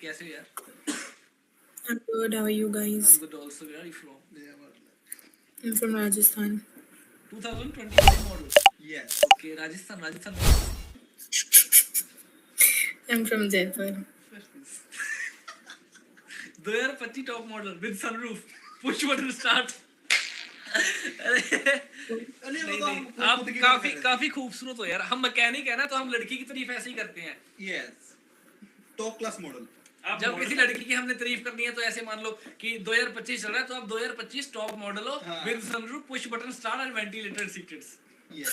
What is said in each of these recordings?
कैसे हो यार? I'm good. How are you I'm guys? good also. Where are you from? I'm from Rajasthan. 2021 model. Yes. Okay, Rajasthan. I'm from Jaipur. 2025 top model with sunroof, push button start. नहीं, आप काफी खूबसूरत हो यार। हम मैकेनिक है ना, तो हम लड़की की तारीफ ऐसे ही करते हैं। Yes, top class model. जब किसी लड़की की हमने तारीफ करनी है तो ऐसे मान लो कि 2025 चल रहा है, तो आप 2025 टॉप मॉडल हो with sunroof, push button start and ventilated seats. Yes,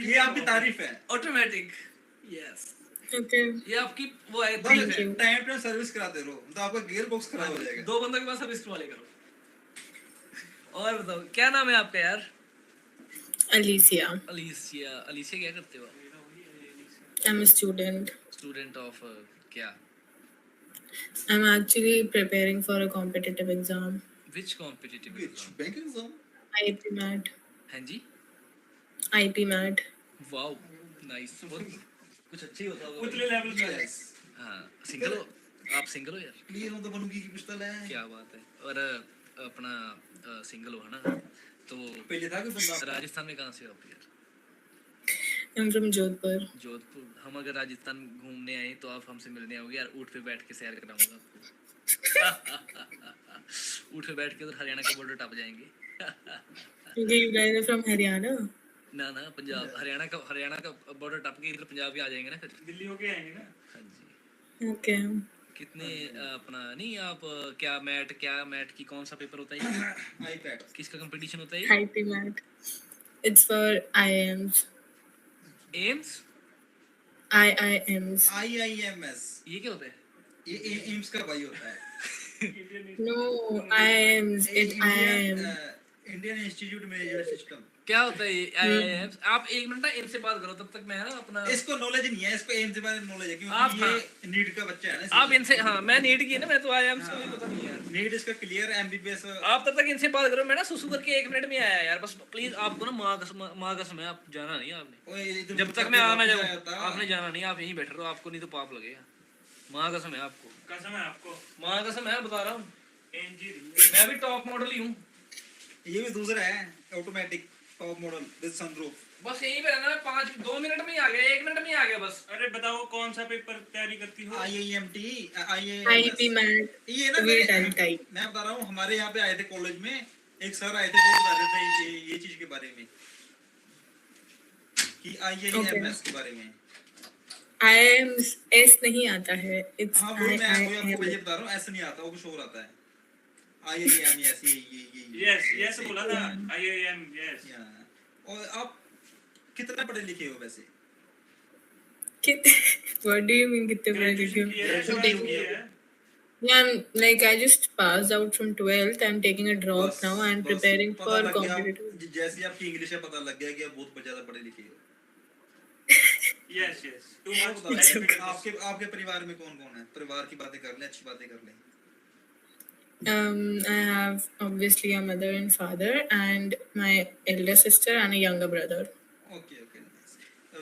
ये आपकी तारीफ है। ऑटोमेटिक। Yes, Okay. ये आपकी वो है। Thank you. टाइम पे सर्विस कराते रहो, तो आपका गियर बॉक्स खराब हो जाएगा। 2 बंदों के पास सर्विस करवा ले करो। और बताओ क्या नाम है आपका यार? Alicia. अलीसिया क्या करते हो? I'm a student. Student of क्या? I'm actually preparing for a competitive exam. Which competitive exam? Bank exam. IP MAT. हैं जी? IP MAT. Wow, nice. कुछ अच्छा ही होता होगा। उतले लेवल का है। हाँ, सिंगल हो आप? सिंगल हो यार? क्लियर हो तो बनूंगी की पिस्टल है। क्या बात है। और अपना सिंगल हो ना, तो पहले था कि बंदा राजस्थान में कहाँ से हो आप यार? I'm from Jodhpur. जोधपुर। हम अगर राजस्थान घूमने आए तो आप हमसे मिलने आओगे यार, ऊँट पे बैठ के सैर कराऊंगा आपको। ऊँट पे बैठ के उधर हरियाणा का बॉर्डर टप जाएंगे। Okay, you guys are from Haryana? ना पंजाब, हरियाणा का बॉर्डर टप के इधर पंजाब भी आ जाएंगे ना, फिर दिल्ली होके आएंगे ना। हाँ जी। Okay. कितने अपना नहीं आप क्या मैट की कौन सा पेपर होता है? आईपैड। किसका कंपटीशन होता है? IP MAT. It's for IIMs. AIIMS? IIMs. IIMS। ये क्या होता है? ये एम्स का भाई होता है। No, IIMs. It's IIM. Indian institute management system. क्या होता है ये IIMs? आप एक मिनट ना इनसे बात करो, तब तक मैं ना अपना इसको नॉलेज नहीं है, इसको एम्स के बारे में नॉलेज है आप, क्योंकि ये नीट का बच्चा है ना। आप इनसे, हाँ मैं नीट की है ना, मैं तो IIMs को भी पता नहीं यार। नीट इसका क्लियर है, एमबीबीएस। आप तब तक इनसे बात करो, मैं ना सुसु करके 1 मिनट में आया यार, बस प्लीज। आपको ना माँ कसम है, आप जाना नहीं आपने। जब तक मैं आना जाऊँ आपने जाना नहीं, आप यहीं बैठे रहो, आपको नहीं तो पाप लगेगा। माँ कसम है आपको, कसम है आपको, माँ कसम है, बता रहा हूँ। मैं भी टॉप मॉडल ही हूँ। ये भी दूसरा है automatic top model with sunroof. बस यहीं पे रहना, 2 मिनट में ही आ गया, 1 मिनट में ही आ गया बस। अरे बताओ कौन सा पेपर तैयारी करती हो? IIMT IP MAT. ये ना Wait, I'll type. मैं बता रहा हूँ, हमारे यहाँ पे आए थे कॉलेज में, एक सर आए थे, वो बता रहे थे ये चीज के बारे में कि IIMS के बारे में। IIMs S नहीं आता है. It's हाँ वो मैं आपको IIM. बता रहा हूँ, ऐसा नहीं आता, वो कुछ और आता है। IIMS ये यस बोला था, IIM यस। और आप कितना पढ़े लिखे हो वैसे? What do you mean कितने पढ़े लिखे हो? Yeah, I just passed out from 12th. I'm taking a drop now and preparing for competitive. जैसे आपकी इंग्लिश है, पता लग गया कि आप बहुत ज्यादा पढ़े लिखे हो। Yes too much. आपके परिवार में कौन कौन है? परिवार की बातें कर लें, अच्छी बातें कर लें। I have obviously a mother and father and my elder sister and a younger brother. Okay, nice.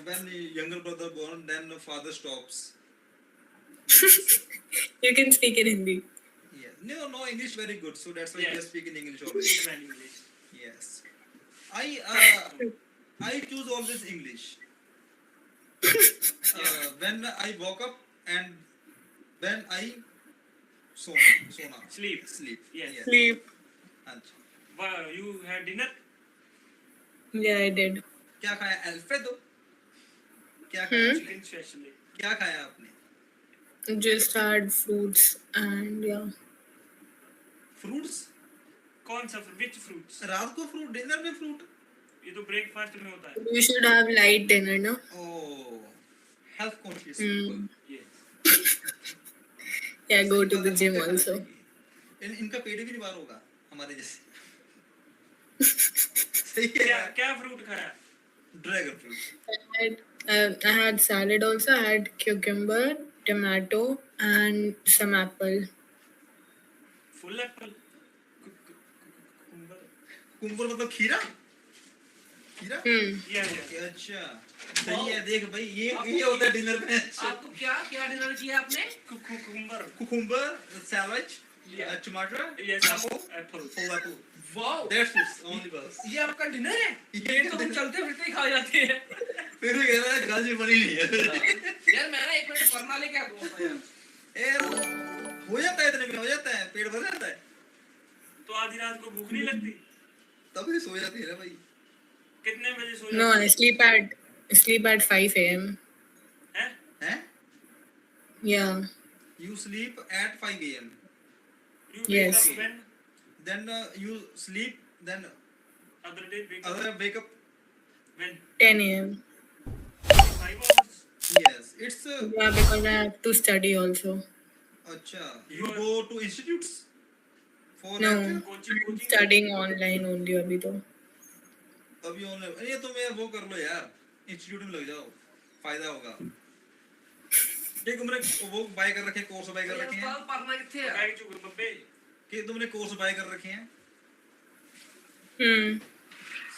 When the younger brother born, then the father stops. You can speak in Hindi. Yeah. No, English very good. So that's why you speak in English always. Yes. I choose always English. When I woke up and when I sleep. Yes. Sleep. Wow, you had dinner? Yeah, I did. क्या खाया? Alfredo. क्या खाया? Chicken specially. क्या खाया आपने? Just had fruits and yeah. Fruits? कौन सा? Which fruits? रात को फ्रूट, डिनर में फ्रूट? ये तो ब्रेकफास्ट में होता है। You should have light dinner, no? Oh, health conscious Hmm. people. Yes. Yeah, go to the gym also. इनका पेट भी नहीं बाहर होगा हमारे जैसे। सही है। क्या फ्रूट खाया? Dragon fruit. I had salad also. I had cucumber, tomato, and some apple. Full Apple? Cucumber मतलब खीरा? या अच्छा। सही है, देख भाई ये होता है डिनर में। आपको क्या क्या डिनर किया आपने? कुकुम्बर, कुकुम्बर, सैलड, टमाटर, yes, apple, apple. full apple. Wow, That's it, only बस। ये आपका डिनर है? ये ये तो हम चलते फिरते ही खा जाते हैं। फिर भी कह रहा है गाजी बनी नहीं है। यार मैं ना एक मिनट पढ़ना लेके आता हूँ यार। यार हो जाता है, इतने में हो जाता है, पेट भर जाता है, तो आधी रात को भूख नहीं लगती? तब भी सो जाती है ना भाई। कितने बजे सो No, जाती I sleep at 5 a.m. है? हैं? Yeah. You sleep at 5 a.m. You Yes. wake up when? Then you sleep, then Other day wake up other wake up. when? 10 a.m. 5 hours. Yes, it's Yeah, because I have to study also. अच्छा, you go to institutes for No. lecture? Coaching. Studying online only अभी तो. अभी online, ये तो मैं वो कर लो यार, इंस्टीट्यूट में लग जाओ, फायदा होगा। ये तुमने वो बाय कर रखे, कोर्स बाय कर रखे हैं? पढ़ना कितने है? Bag चुक बब्बे. कि तुमने कोर्स बाय कर रखे हैं?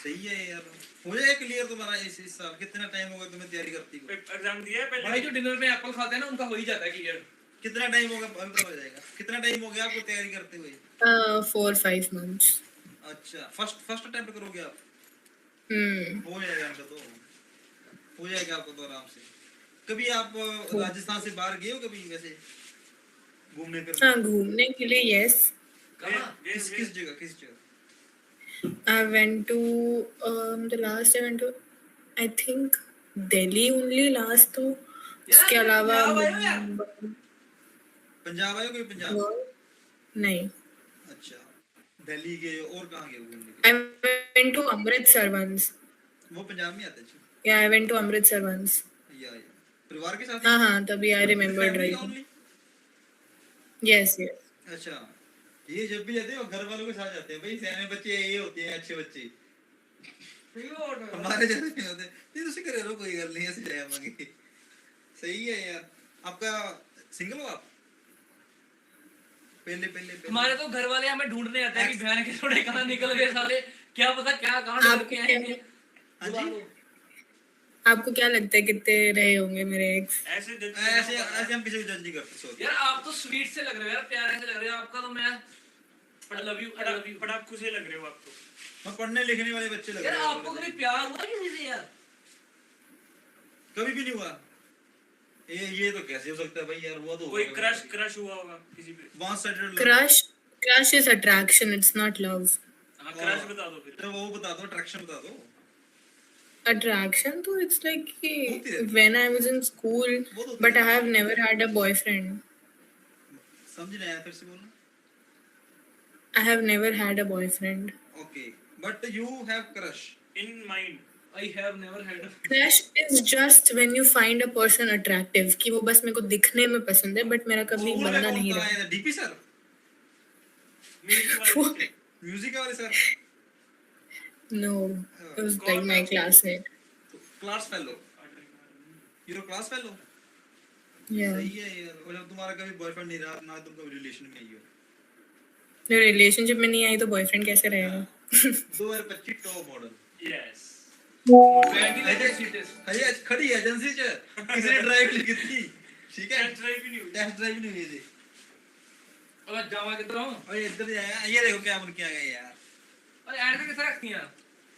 सही है यार, हो जाए क्लियर तुम्हारा इस साल। कितना टाइम होगा तुम्हें तैयारी करती को? एग्जाम दिया है पहले? भाई जो डिनर में एप्पल खाते हैं ना उनका हो ही जाता है क्लियर। कितना टाइम होगा? अभी पता हो जाएगा। कितना टाइम हो गया आपको तैयारी करते हुए? 4-5 months. अच्छा, फर्स्ट अटेम्प्ट करोगे आप? हो जाएगा आपका तो, हो जाएगा आपको तो आराम से। कभी आप राजस्थान से बाहर गए हो कभी वैसे घूमने फिरने? हाँ, घूमने के लिए yes. कहाँ? किस जगह, किस जगह? I went to the last I went to I think Delhi only last तो उसके अलावा पंजाब आए हो? कोई पंजाब? नहीं. अच्छा, दिल्ली गए हो, और कहाँ गए हो घूमने I के? went to Amritsar once. वो पंजाब में आता है जी? Yeah, I went to Amritsar once. या परिवार के साथ? हाँ, तभी I remembered Family right. only? Yes. अच्छा, ये जब भी जाते हो घर वालों के साथ जाते हैं भाई, सयाने बच्चे ये होते हैं, अच्छे बच्चे हमारे जैसे नहीं होते। नहीं तुसी करे रहो, कोई गल नहीं, ऐसे जाया मांगे। सही है यार। आपका सिंगल हो आप? पहले हमारे तो घर वाले हमें ढूंढने आते हैं कि बहन के थोड़े कहाँ निकल गए साले, क्या पता क्या कहाँ ढूंढ के आएंगे। हाँ जी, आपको क्या लगता है कितने रहे होंगे मेरे एक्स? ऐसे हम किसी को जज नहीं करते। सो यार आप तो स्वीट से लग रहे हो यार, प्यारे से लग रहे हो। आपका तो मैं आई लव यू पढ़ाकू से लग रहे हो आप तो. हम पढ़ने लिखने वाले बच्चे लग यार रहे हैं। आपको कभी प्यार हुआ किसी से यार? कभी भी नहीं हुआ। ये तो कैसे हो सकता है भाई यार, हुआ तो कोई होगा। क्रश हुआ होगा किसी पे. One sided Crush is attraction, it's not love. हाँ क्रश बता दो फिर. तो वो बता दो, अट्रैक्शन बता दो। Attraction तो it's like होती रहती है। when I was in school, वो तो but I have never had a boyfriend. समझ नहीं आया, फिर से बोलना। I have never had a boyfriend. Okay, but you have crush In mind. I have never had a Crush is just when you find a person attractive कि वो बस मेरे को दिखने में पसंद है, but मेरा कभी बनना नहीं रहा. डीपी सर, म्यूजिक वाले. म्यूजिक वाले sir, No, it was like my classmate. Class fellow, you class fellow. Yeah. सही है यार। और जब तुम्हारा कभी बॉयफ्रेंड नहीं रहा ना, तुम कभी रिलेशन में ही हो। जो रिलेशनशिप में नहीं आई तो बॉयफ्रेंड कैसे रहेगा? 2025 टॉप मॉडल। Yes. अरे खड़ी एजेंसी च किसी ने ड्राइव नहीं की थी, ठीक है? Test drive भी नहीं हुई. टेस्ट ड्राइव नहीं हुई थी। और जावा किधर हूं? ओए इधर ही आया, ये देखो क्या बन के आ गया यार। और ऐड के किसे रखती हैं?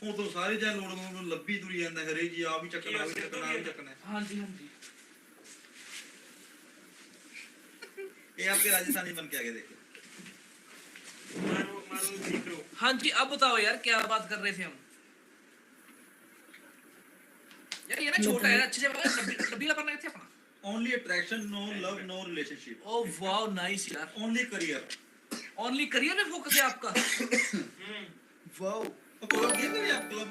ਉਹ ਤੋਂ ਸਾਰੇ ਜਾਂ ਲੋੜ ਨੂੰ ਲੱਭੀ ਤੁਰੀ ਜਾਂਦਾ ਹਰੇ ਜੀ, ਆ ਵੀ ਚੱਕਣਾ, ਆ ਵੀ ਚੱਕਣਾ, ਆ ਵੀ ਚੱਕਣਾ। हां जी हां जी। ये आपके राजस्थानी बन के आगे देखो। मारो सीख लो. हां जी, अब बताओ यार क्या बात कर रहे थे हम? यार ये ना छोटा है, अच्छे से बताओ। लबीला पढ़ना थे अपना। Only attraction, no love, no relationship. Oh wow nice यार। Only career. ओनली करियर में फोकस है आपका? वाओ, तो क्लब गए कभी आप? क्लब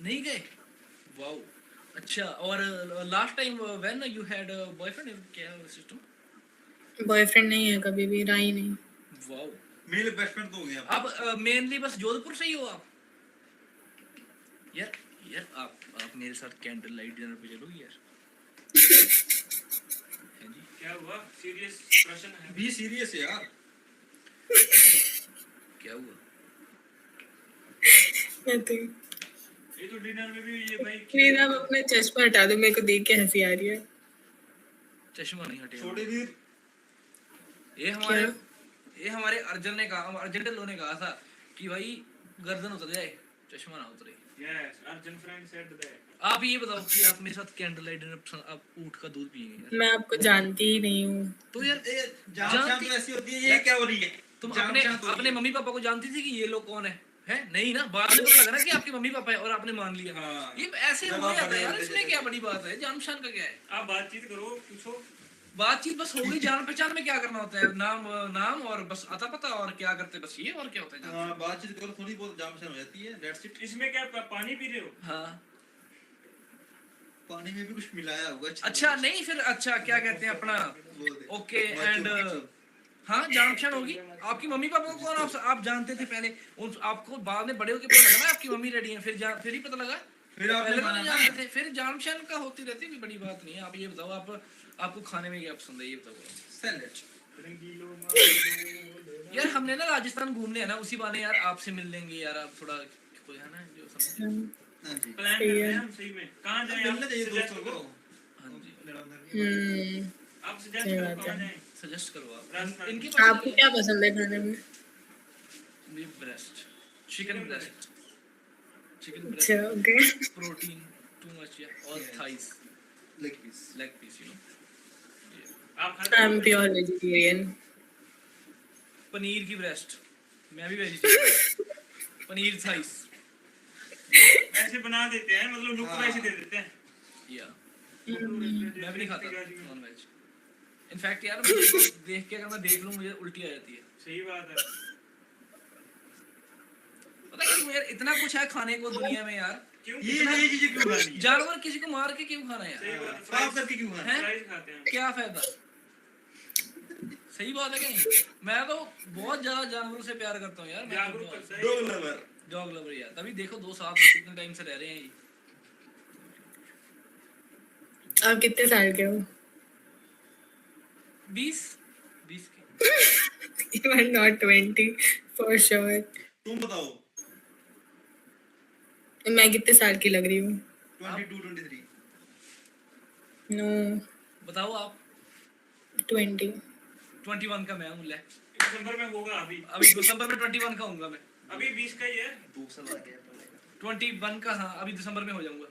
नहीं गए? वाओ अच्छा। और last time when you had a boyfriend, क्या सिस्टम? बॉयफ्रेंड नहीं है, कभी भी रहा ही नहीं. वाओ, मेरे बेस्ट फ्रेंड तो हो गया। आप मेनली बस जोधपुर से ही हो आप? यार आप मेरे साथ कैंडल लाइट डिनर पे चलो यार। है जी, क्या हुआ? सीरियस प्रश्न है. बी सीरियस यार। क्या हुआ? Nothing. ये तो डिनर में भी ये भाई प्लीज आप अपना चश्मा हटा दो, मेरे को देख के हंसी आ रही है। चश्मा नहीं हटेगा। छोटे वीर ये हमारे अर्जुन ने कहा, अर्जुन ढिल्लों ने कहा था कि भाई गर्दन उतर जाए चश्मा ना उतरे। Yes Arjun friend said that. आप ये बताओ कि आप मेरे साथ कैंडल लाइट डिनर, आप ऊँट का दूध पिएंगे? मैं आपको जानती ही नहीं हूँ। तो यार जान शान तो ऐसी होती है, ये क्या हो रही है? तुम जान अपने शान तो अपने मम्मी पापा को जानती थी कि ये लोग कौन है नहीं ना, बाद में पता लगा ना कि आपके मम्मी पापा है और आपने मान लिया। हाँ। ये ऐसे हो जाता है यार, इसमें क्या बड़ी बात है, जान पहचान का क्या है? आप बातचीत करो, पूछो। बातचीत बस हो गई, जान पहचान में क्या करना होता है? नाम और बस अता पता, और क्या करते बस ये, और क्या होता है जान हाँ, बातचीत करो, थोड़ी बहुत जान पहचान हो जाती है, दैट्स इट। इसमें क्या पानी पी रहे हो? हाँ पानी में भी कुछ मिलाया होगा। अच्छा नहीं फिर, अच्छा क्या कहते हैं अपना, बोल दे। ओके एंड हाँ जान पहचान होगी। आपकी मम्मी पापा को कौन आप जानते थे पहले, आपको बाद में बड़े होके पता लगा ना आपकी मम्मी रेडी है, फिर ही पता लगा। फिर आपने पहले तो माना नहीं ना। जानते थे, फिर जान पहचान का होती रहती है, बड़ी बात नहीं है। आप ये बताओ, आपको खाने में क्या पसंद है ये बताओ। सैलेड। यार हमने ना राजस्थान घूमने है ना, उसी बहाने यार आपसे मिल लेंगे यार, आप थोड़ा कोई है ना जो समझ। हाँ जी। प्लान कर रहे हैं हम सही में। कहाँ जाएं? मिलना चाहिए suggest दोस्तों को। करो। हाँ जी आप सजेस्ट सही करो बात कहाँ है। जाएं? सजेस्ट करो आप। राजस्थान। इनके आपको क्या पसंद है खाने में? ब्रेस्ट, चिकन ब्रेस्ट, चिकन अच्छा breast, okay. Protein too much या और Yes. Thighs, leg piece. Leg piece you know. आप खाते आई एम हो? Pure vegetarian. पनीर की ब्रेस्ट, मैं भी वेजिटेरियन। पनीर थाइस ऐसे बना देते हैं, मतलब लुक हाँ। वैसे दे देते हैं। या मैं भी नहीं खाता नॉन वेज। इनफैक्ट यार मुझे तो देख के, अगर मैं देख लूं मुझे उल्टी आ जाती है। सही बात है। पता क्यों यार, इतना कुछ है खाने को दुनिया में यार। क्यों? ये चीजें क्यों खानी है? जानवर किसी को मार के क्यों खाना है सही यार? बात है। साफ करके क्यों खाना है? हैं? फ्राइज खाते हैं। क्या फायदा? सही बात है कि नहीं? मैं तो बहुत ज्यादा जानवरों से प्यार करता हूँ यार। जागरूक करता है। Dog lover. डॉग लवर यार, तभी देखो 2 साल कितने टाइम से रह रहे हैं ये। आप कितने साल के हो? 20 के। You are not 20 for sure. तुम बताओ। मैं कितने साल की लग रही हूँ? 22, 23। नो बताओ आप। 20. 21 का मैं हूँ। ले दिसंबर में होगा अभी। अभी दिसंबर में 21 का हूँगा मैं। अभी 20 का ही है। 2 साल आ गया। 21 का, हाँ अभी दिसंबर में हो जाऊंगा।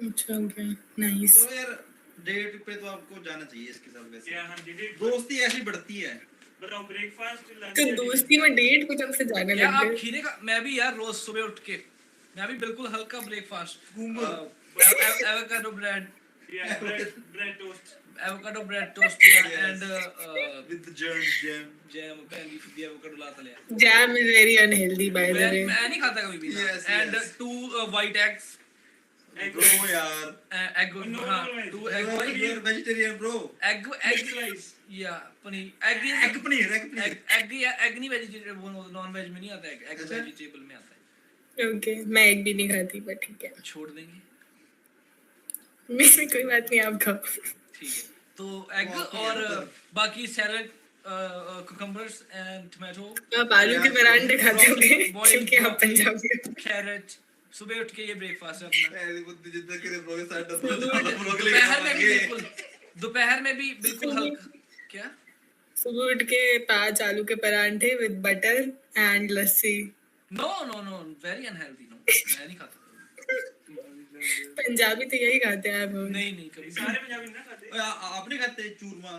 अच्छा ओके नाइस। तो यार डेट पे तो आपको जाना चाहिए इसके साथ वैसे। क्या? हाँ जी। डेट दोस्ती ऐसी बढ़ती है। बताओ, ब्रेकफास्ट, लंच, तो दोस्ती में डेट को जब से जाने यार लग आप गए? खीरे का, मैं भी यार रोज सुबह उठ के, मैं भी बिल्कुल हल्का breakfast, avocado bread, bread toast. Avocado bread toast and with jam. Jam, पहली फुदी एवोकाडो लाता ले। Jam is very unhealthy by the way. मैं नहीं खाता कभी भी। Yes, and yes. 2 white eggs, bro यार। एग, हाँ 2 egg Bro, you are vegetarian bro। Egg rice. या paneer, egg egg paneer. Egg नहीं वेजिटेबल, नॉन वेज में नहीं आता एग अच्छा। वेजिटेबल में आता है। ओके मैं एग भी नहीं खाती पर ठीक है। छोड़ देंगे, मेरी कोई बात नहीं, आप खाओ। ठीक है। तो एग वो आपको और याद है। बाकी सैलड, कुकम्बर्स एंड टोमेटो, आप आलू के परांठे खाते होंगे क्योंकि आप पंजाबी हो। कैरेट। सुबह उठ के ये ब्रेकफास्ट है अपना। ऐसी बुद्धि जितना करे ब्रो के साथ दोपहर में भी बिल्कुल हल्का। क्या? सुबह उठ के 5 आलू के परांठे with butter and lassi. No no no, very unhealthy. No मैं नहीं खाता। पंजाबी तो यही खाते हैं आप। नहीं नहीं कभी। सारे पंजाबी ना खाते। आपने खाते चूरमा?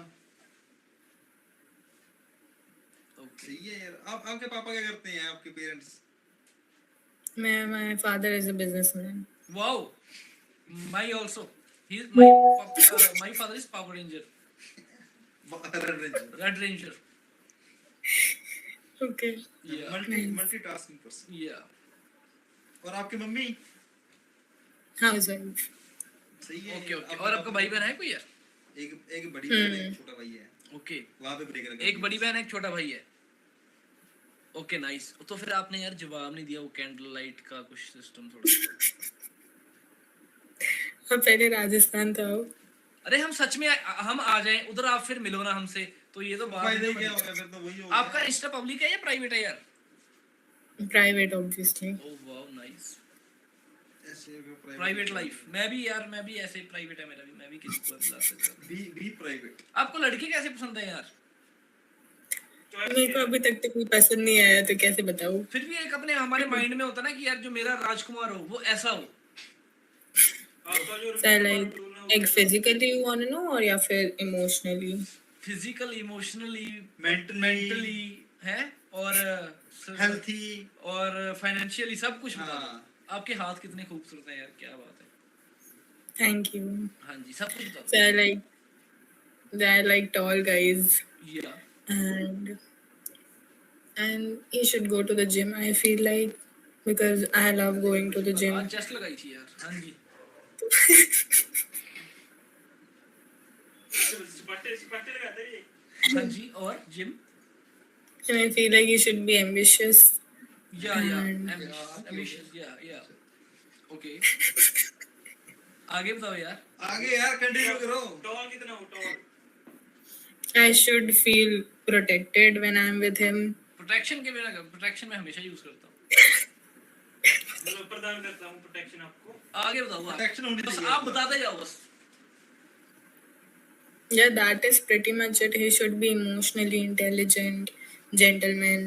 ओके। सही है यार। आप आपके पापा क्या करते हैं, आपके parents? My father is a businessman. Wow, my also, he is my father is power ranger, red ranger. Okay. या मल्टीटास्किंग पर्सन। या और आपकी मम्मी? Housewife. सही है। Okay okay. और आपका भाई बहन है कोई यार? एक बड़ी बहन है, एक छोटा भाई है। ओके, वहां पे ब्रेक लगा। एक बड़ी बहन है, एक छोटा भाई है। Okay nice. तो फिर आपने यार जवाब नहीं दिया वो कैंडल लाइट का कुछ सिस्टम थोड़ा। अब पहले राजस्थान तो आओ। अरे हम सच में हम आ जाएं उधर, आप फिर मिलो ना हमसे, तो ये तो बात फायदा नहीं ही क्या बनेगी। होगा, फिर तो वही होगा। आपका इंस्टा पब्लिक है या प्राइवेट है यार? Private obviously. Oh wow nice. ऐसे प्राइवेट लाइफ मैं भी ऐसे प्राइवेट है मेरा भी, मैं भी किसी को बता सकता हूँ। Be private. आपको लड़के कैसे पसंद है यार? मेरे को अभी तक तो कोई पसंद नहीं आया तो कैसे बताऊँ? फिर भी एक अपने हमारे माइंड में होता ना कि यार जो मेरा राजकुमार हो वो ऐसा हो। आपका जो So like physically you wanna know or या फिर emotionally? फिजिकल, इमोशनली, मेंटली है और हेल्थी और फाइनेंशियली सब कुछ बता दो। हाँ। आपके हाथ कितने खूबसूरत हैं यार, क्या बात है। Thank you. हाँ जी, सब कुछ बता So I like tall guys दो। या and you should go to the gym. I feel like because I love going to the आज gym. चेस्ट लगाई थी यार। हाँ जी, सपाटे सपाटे लगाते हैं ये। हाँ जी, और gym And I feel like you should be ambitious. या And- ambitious या ओके। आगे बताओ यार। आगे यार कंटिन्यू करो। टॉल कितना हो tall? I should feel protected when I'm with him. Protection के बिना, प्रोटेक्शन मैं हमेशा यूज करता हूँ। मतलब प्रदान करता हूँ प्रोटेक्शन आपको। आगे बताओ आप। Protection होनी बस चाहिए। आप बताते जाओ बस। Yeah, that is pretty much it. He should be emotionally intelligent, gentleman.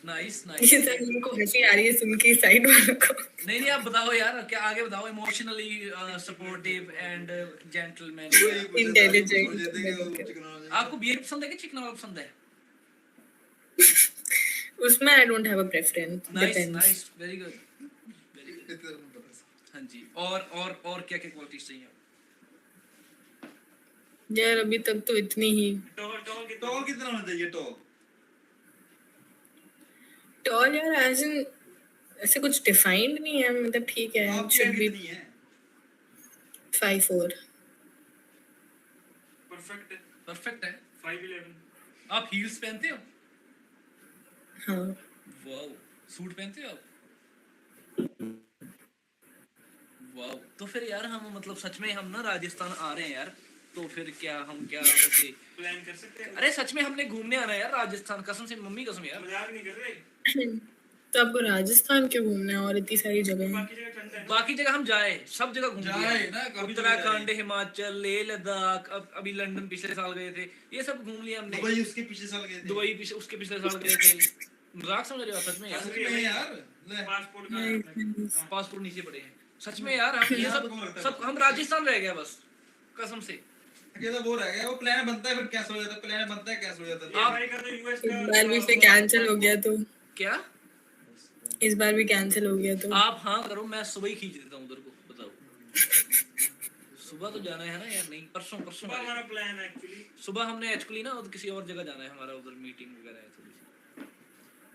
Nice ये नाइस। सब इनको हंसी आ रही है सुन के साइड वालों को। नहीं आप बताओ यार, क्या आगे बताओ। Emotionally supportive and gentleman. Intelligent. आपको बियर पसंद है कि चिकन वाला पसंद है? उसमें I don't have a preference. Nice Depends. Nice, very good very good. हाँ जी, और क्या क्या क्वालिटीज चाहिए? यार अभी तक तो इतनी ही। टॉल टॉल कितना? टॉल कितना होना चाहिए टॉल? टॉल यार as in ऐसे कुछ डिफाइंड नहीं है, मतलब ठीक है। आपकी should हाइट be कितनी है? 5'4". परफेक्ट है। परफेक्ट है। 5'11". आप हील्स पहनते हो? हाँ। वाओ, सूट पहनते हो आप? वाओ, तो फिर यार हम मतलब सच में हम ना राजस्थान आ रहे हैं यार, तो फिर क्या हम क्या करते? प्लान कर सकते हैं। अरे सच में हमने घूमने आना है यार राजस्थान, कसम से, मम्मी कसम यार। मजाक नहीं कर रहे। तो आपको राजस्थान क्यों घूमना है और इतनी सारी जगह है? बाकी जगह ठंडा है ना। बाकी जगह हम जाए, सब जगह घूम जाए ना, कभी तो उत्तराखंड, जाए। हिमाचल, लेह लद्दाख, अब अभी लंदन पिछले साल गए थे, ये सब घूम लिया हमने। दुबई उसके पीछे साल गए थे। दुबई उसके पिछले साल गए थे। मजाक समझ रहे हो सच में यार? सच में यार ले। Passport Nice. का पासपोर्ट नीचे पड़े हैं सच में यार। हम ये सब हम राजस्थान रह गया बस, कसम से। अकेला वो रह गया, वो प्लान बनता है फिर कैंसिल हो जाता है, प्लान बनता है कैंसिल हो जाता है। भाई का तो यूएस इस का बार भी से कैंसिल हो गया तो क्या? इस बार भी कैंसिल हो गया तो आप हाँ करो, मैं सुबह ही खींच देता हूँ उधर को, बताओ। सुबह तो जाना है ना यार? नहीं, परसों परसों सुबह आए। हमारा प्लान है एक्चुअली। सुबह हमने एक्चुअली ना उधर किसी और जगह जाना है, हमारा उधर मीटिंग वगैरह है थोड़ी सी।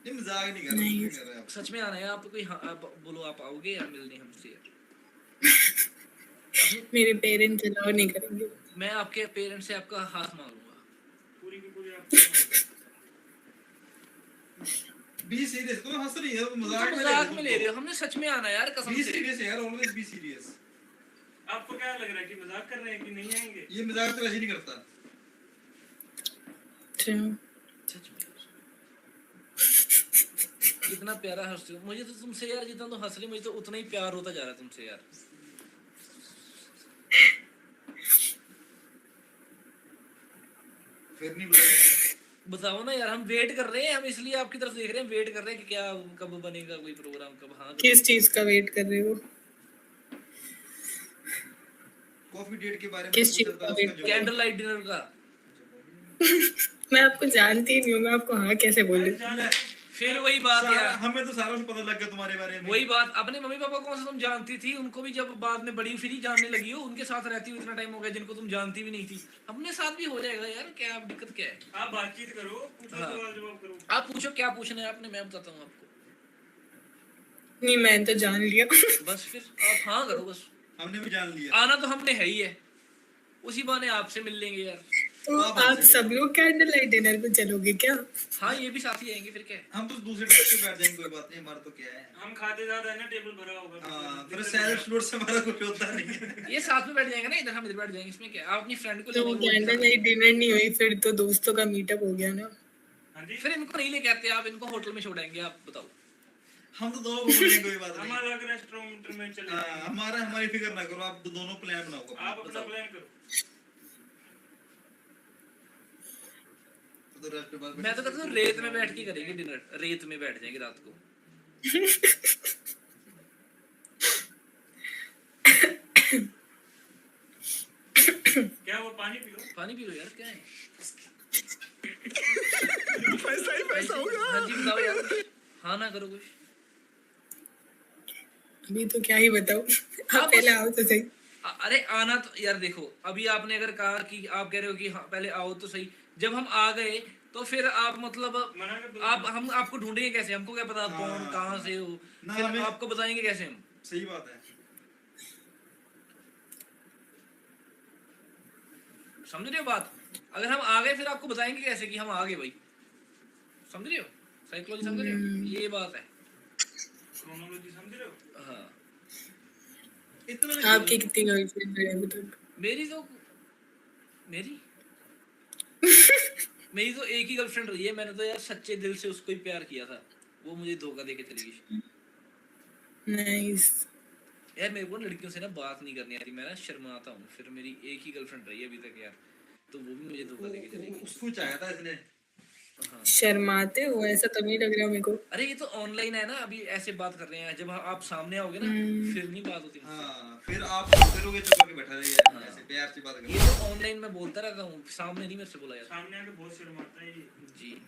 ये मजाक नहीं कर रहे, नहीं। नहीं कर रहे आप। सच में आना है आपको कोई? हाँ, आप बोलो, आप आओगे यार मिलने हमसे यार? मेरे पेरेंट्स अलाउ नहीं करेंगे। मैं आपके पेरेंट्स से आपका हाथ मांगूंगा। पूरी की पूरी आपको बी सीरियस, तुम हंस रही हो, मजाक में ले रहे हो? हमने सच में आना है यार, कसम बी से। सीरियस यार, ऑलवेज बी सीरियस। आपको क्या लग रहा है कि मजाक कर रहे हैं कि नहीं आएंगे? ये मजाक तो वैसे ही नहीं करता। अच्छा, सच में कितना प्यारा हंसते हो। मुझे तो तुमसे यार जितना तो हंस रही, मुझे तो उतना ही प्यार होता जा रहा है तुमसे यार। फिर नहीं बताया। बताओ ना यार, हम वेट कर रहे हैं, हम इसलिए आपकी तरफ देख रहे हैं, वेट कर रहे हैं कि क्या कब बनेगा कोई प्रोग्राम, कब। हाँ किस चीज का वेट कर रहे हो? कॉफी डेट के बारे में किस चीज पूछा था, का उसका वेट? जवाब। कैंडल लाइट डिनर का। मैं आपको जानती ही नहीं हूँ, मैं आपको हाँ कैसे बोलूं? फिर वही बात सारा- यार, हमें तो सारा कुछ पता लग गया तुम्हारे बारे में। वही बात। अपने मम्मी पापा को तुम जानती थी, उनको भी जब बाद में बड़ी फिर जानने लगी हो, उनके साथ रहती हो इतना टाइम हो गया, जिनको तुम जानती भी नहीं थी। अपने साथ भी हो जाएगा यार, क्या आप दिक्कत क्या है? आप बातचीत करो, पूछो, हाँ। सवाल जवाब करो। आप पूछो क्या पूछना है आपने, मैं बताता हूँ आपको। नहीं, मैं तो जान लिया। बस फिर आप हाँ करो बस। हमने भी जान लिया। आना तो हमने है ही है, उसी बहाने आपसे मिल लेंगे यार। तो आप सब लोग कैंडल लाइट डिनर पे चलोगे क्या? हाँ, ये भी साथ ही आएंगे, फिर क्या है? हम तो दूसरे टेबल पे बैठ जाएंगे, कोई बात नहीं, हमारा तो क्या है। हम खाते ज्यादा है ना, टेबल भरा होगा। हाँ, फिर सेल्फ फ्लोर से हमारा कुछ होता नहीं है। ये साथ में बैठ जाएंगे ना, इधर हम इधर बैठ जाएंगे, इसमें क्या है? आप अपनी फ्रेंड को ले तो वो लो, कैंडल लाइट डिनर नहीं हुई, फिर तो दोस्तों का मीटअप हो गया ना। हाँ जी। फिर इनको नहीं लेके आते आप, इनको होटल में छोड़ाएंगे, आप बताओ। हम तो दोनों घूमने कोई बात हम नहीं। अलग रेस्टोरेंट में चले जाएंगे। हमारी फिक्र ना करो, आप दोनों प्लान बनाओ। आप अपना प्लान करो। तो रेस्ट के बाद मैं तो कहता हूँ रेत में बैठ के करेंगे डिनर, रेत में बैठ जाएंगे रात को। क्या वो पानी पियो? पानी पी लो यार, क्या है? पैसा ही पैसा होगा। हाँ जी बताओ यार, हाँ ना करो कुछ। अभी तो क्या ही बताऊं। हाँ, आप पहले बस- आओ तो सही। अरे आना तो यार देखो, अभी आपने अगर कहा कि आप कह रहे हो कि हाँ पहले आओ तो सही, जब हम आ गए तो फिर आप मतलब मना कर दो। आप हम आपको ढूंढेंगे कैसे? हमको क्या पता आप कौन हाँ। कहाँ से हो? ना, फिर हमें- आपको बताएंगे कैसे हम? सही बात है। समझ रहे हो बात? अगर हम आ गए फिर आपको बताएंगे कैसे कि हम आ गए भाई? समझ रहे हो? साइकोलॉजी समझ रहे हो? ये बात है। क्रोनोलॉजी समझ रहे हो? हाँ इतना आपकी कितनी गर्लफ्रेंड है अभी तक? मेरी तो मेरी मेरी तो एक ही गर्लफ्रेंड रही है। मैंने तो यार सच्चे दिल से उसको ही प्यार किया था, वो मुझे धोखा देके चली गई। नाइस। यार मेरे को लड़कियों से ना बात नहीं करनी आती, मैं ना शर्माता हूँ। फिर मेरी एक ही गर्लफ्रेंड रही है अभी तक यार, तो वो भी मुझे धोखा देके चली गई। उसको चाहा था इसने। हाँ। शर्माते हो ऐसा तो नहीं लग रहा मेरे को। अरे ये तो ऑनलाइन है ना, अभी ऐसे बात कर रहे हैं। जब आप सामने आओगे ना फिर नहीं बात होती मुझसे। हाँ, फिर आप करोगे चुप करके बैठा रहिए, हाँ। ऐसे प्यार से बात ये करो। तो ऑनलाइन में बोलता रहता हूँ, सामने नहीं मेरे से बोला यार। सामने आके बहुत शर्माता है ये। जी